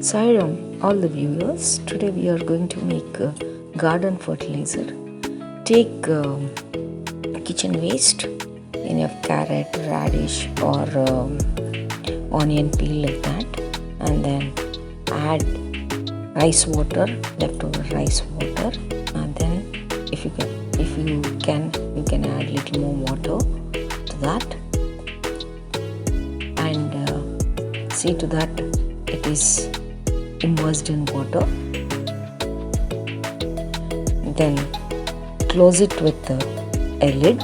Sairam, all the viewers. Today we are going to make garden fertilizer. Take kitchen waste, any of carrot, radish or onion peel like that, and then add rice water, leftover rice water, and then if you can add little more water to that, and see to that it is immersed in water. Then close it with a lid.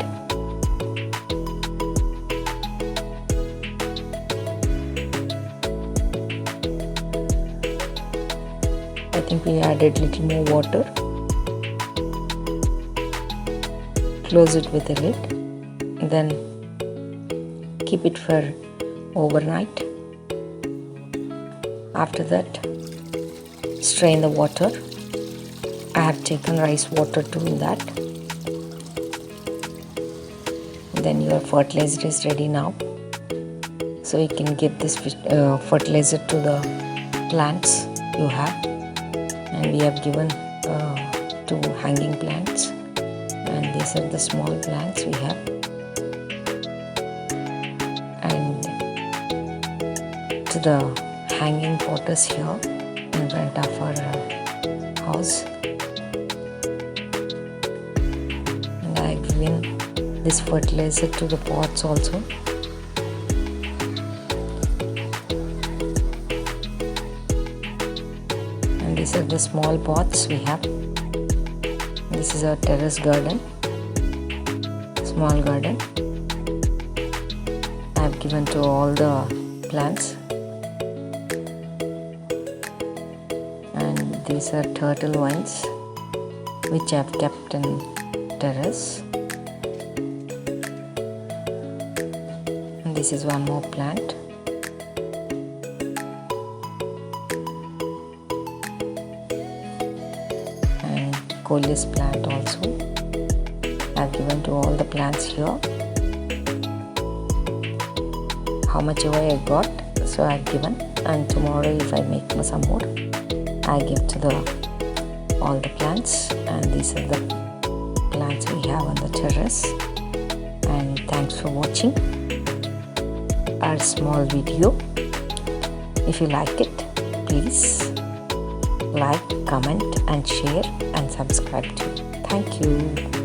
I think we added little more water. Close it with a lid. Then keep it for overnight. After that, strain the water. I have taken rice water to that. Then your fertilizer is ready now. So you can give this fertilizer to the plants you have. And we have given 2 hanging plants. And these are the small plants we have. And to the hanging potters here in front of our house, and I have given this fertilizer to the pots also. And these are the small pots we have. This is our terrace garden, small garden. I have given to all the plants. And these are turtle vines which I have kept in terrace. And this is one more plant. And coleus plant also. I have given to all the plants here. How much ever I got, so I have given. And tomorrow if I make some more, I give to all the plants. And these are the plants we have on the terrace. And thanks for watching our small video. If you like it, please like, comment and share and subscribe to. Thank you.